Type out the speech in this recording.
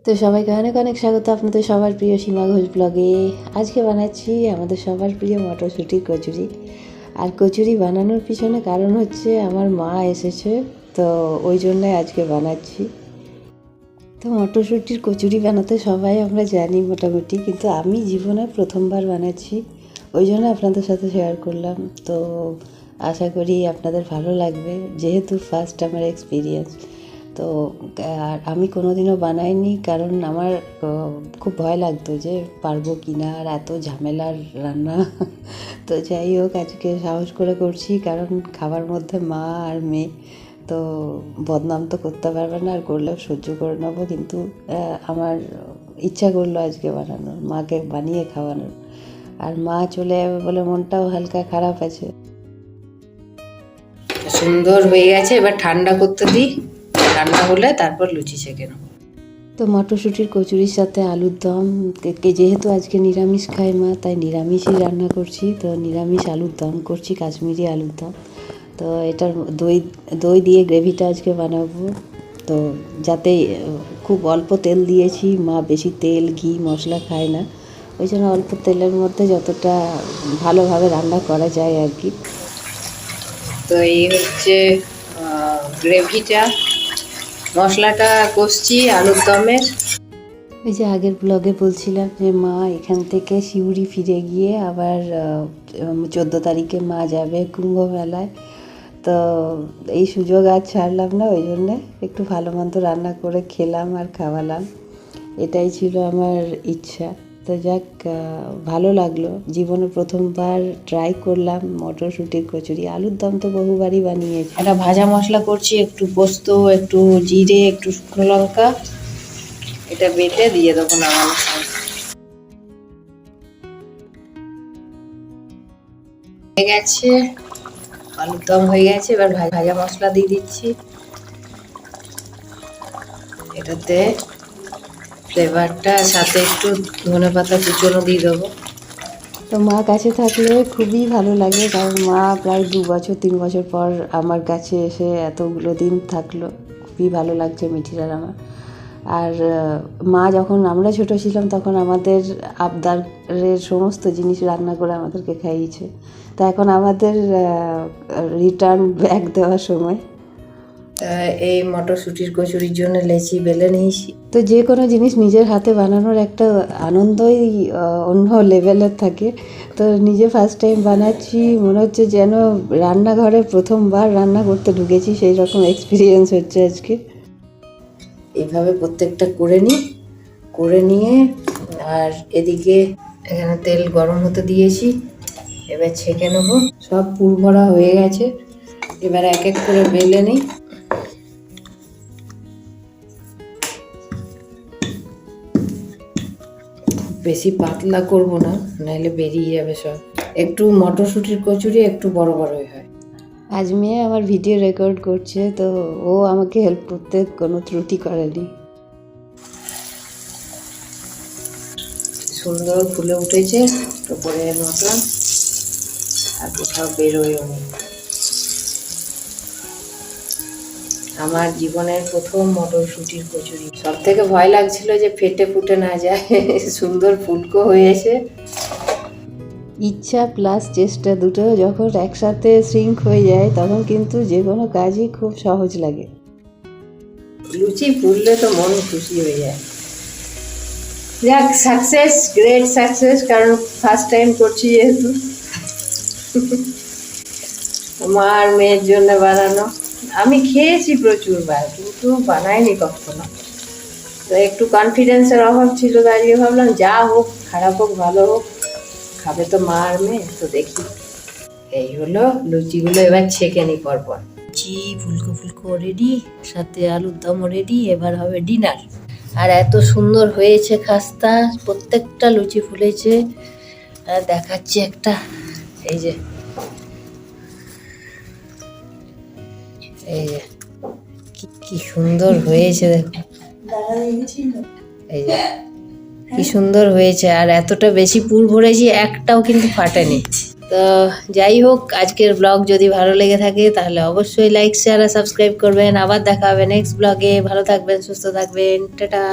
তো সবাইকে অনেক অনেক স্বাগত আপনাদের সবার প্রিয় সীমা ঘোষ ব্লগে। আজকে বানাচ্ছি আমাদের সবার প্রিয় মটরশুঁটির কচুরি। আর কচুরি বানানোর পিছনে কারণ হচ্ছে আমার মা এসেছে, তো ওই জন্যে আজকে বানাচ্ছি। তো মটরশুঁটির কচুরি বানাতে সবাই আমরা জানি মোটামুটি, কিন্তু আমি জীবনে প্রথমবার বানাচ্ছি, ওই জন্য আপনাদের সাথে শেয়ার করলাম। তো আশা করি আপনাদের ভালো লাগবে, যেহেতু ফার্স্ট আমার এক্সপিরিয়েন্স। তো আর আমি কোনোদিনও বানাইনি, কারণ আমার খুব ভয় লাগতো যে পারবো কি না, আর এত ঝামেলার রান্না। তো যাই হোক, আজকে সাহস করে করছি, কারণ খাবার মধ্যে মা আর মেয়ে, তো বদনাম তো করতে পারবে না, আর করলেও সহ্য করে নেবো। কিন্তু আমার ইচ্ছা করলো আজকে বানানোর, মাকে বানিয়ে খাওয়ানোর। আর মা চলে যাবে বলে মনটাও হালকা খারাপ আছে। সুন্দর হয়ে গেছে, এবার ঠান্ডা করতে দিই, ঠান্ডা হলে তারপর লুচি সেঁকে নেবো। তো মটরশুঁটির কচুরির সাথে আলুর দম, যেহেতু আজকে নিরামিষ খায় মা, তাই নিরামিষই রান্না করছি। তো নিরামিষ আলুর দম করছি, কাশ্মীরি আলুর দম। তো এটার দই দই দিয়ে গ্রেভিটা আজকে বানাবো। তো যাতে খুব অল্প তেল দিয়েছি, মা বেশি তেল ঘি মশলা খায় না, ওই জন্য অল্প তেলের মধ্যে যতটা ভালোভাবে রান্না করা যায় আর কি। তো এই হচ্ছে গ্রেভিটা, মশলাটা কষছি আলুর দমের। ওই যে আগের ব্লগে বলছিলাম যে মা এখান থেকে সিউড়ি ফিরে গিয়ে আবার 14 তারিখে মা যাবে কুম্ভ মেলায়। তো এই সুযোগ আজ ছাড়লাম না, ওই জন্যে একটু ভালো মন্দ রান্না করে খেলাম আর খাওয়ালাম, এটাই ছিল আমার ইচ্ছা। তো যাক, ভালো লাগলো, জীবনে প্রথমবার ট্রাই করলাম মটরশুঁটির কচুরি। আলুর দম তো বহুবারই বানিয়েছি। একটা ভাজা মশলা করছি, একটু পোস্ত, একটু জিরে, একটু শুকনো লঙ্কা, এটা বেটে দিয়ে দেবো নামানোর সময়। হয়ে গেছে, আলুর দম হয়ে গেছে, এবার ভাজা মশলা দিয়ে দিচ্ছি। এটাতে ফ্লেভারটা, সাথে একটু ধনেপাতা কুচনো দিয়ে দেবো। তো মা কাছে থাকলে খুবই ভালো লাগে, কারণ মা প্রায় 2-3 বছর পর আমার কাছে এসে এতগুলো দিন থাকলো, খুবই ভালো লাগছে মিঠিরার আমার। আর মা যখন আমরা ছোট ছিলাম তখন আমাদের আবদারের সমস্ত জিনিস রান্না করে আমাদেরকে খাইয়েছে। তা এখন আমাদের রিটার্ন ব্যাক দেওয়ার সময়। এই মটরশুঁটির কচুরির জন্য লেচি বেলে নিয়েছি। তো যে কোনো জিনিস নিজের হাতে বানানোর একটা আনন্দই অন্য লেভেলের থাকে। তো নিজে ফার্স্ট টাইম বানাচ্ছি, মনে হচ্ছে যেন রান্নাঘরে প্রথমবার রান্না করতে ঢুকেছি, সেই রকম এক্সপিরিয়েন্স হচ্ছে আজকে। এইভাবে প্রত্যেকটা করে নিয়ে, আর এদিকে এখানে তেল গরম হতে দিয়েছি, এবার ছেঁকে নেবো। সব পুর ভরা হয়ে গেছে, এবার এক এক করে বেলে নিই। বেশি পাতলা করব না, নাহলে বেরিয়ে যাবে সব। একটু মটরশুঁটির কচুরি একটু বড় বড়ই হয়। আজ মেয়ে আমার ভিডিও রেকর্ড করছে, তো ও আমাকে হেল্প করতে কোনো ত্রুটি করেনি। সুন্দর ফুলে উঠেছে উপরের মতন, আর কোথাও বেরোয়ও নি। আমার জীবনের প্রথম মটরশুঁটির কচুরি। সব থেকে ভয় লাগছিল যে ফেটে ফুটে না যায়, সুন্দর ফুলকো হয়েছে। ইচ্ছা প্লাস চেষ্টা দুটো যখন একসাথে সিঙ্ক হয়ে যায়, তখন কিন্তু যে কোনো কাজই খুব সহজ লাগে। লুচি ফুললে তো মন খুশি হয়ে যায়। যাক, সাকসেস, গ্রেট সাকসেস, কারণ ফার্স্ট টাইম করছি যেহেতু। মা আর মেয়ের জন্য বানানো। আমি খেয়েছি প্রচুরবার, কিন্তু বানাইনি কখনো। তো একটু কনফিডেন্সের অভাব ছিল, দাঁড়িয়ে ভাবলাম যা হোক, খারাপ হোক ভালো হোক, খাবে তো মা আর মেয়ে, তো দেখি। এই হলো লুচিগুলো, এবার ছেঁকে নিই পরপর। লুচি ফুলকো ফুলকো রেডি, সাথে আলুর দমও রেডি, এবার হবে ডিনার। আর এত সুন্দর হয়েছে খাস্তা, প্রত্যেকটা লুচি ফুলেছে। দেখাচ্ছি একটা, এই যে এই যে কি সুন্দর হয়েছে, দেখো এই যে কি সুন্দর হয়েছে। আর এতটা বেশি পুর ভরেছি, একটাও কিন্তু ফাটেনি। তো যাই হোক, আজকের ব্লগ যদি ভালো লেগে থাকে তাহলে অবশ্যই লাইক শেয়ার আর সাবস্ক্রাইব করবেন। আবার দেখা হবে নেক্সট ব্লগে। ভালো থাকবেন, সুস্থ থাকবেন, টাটা।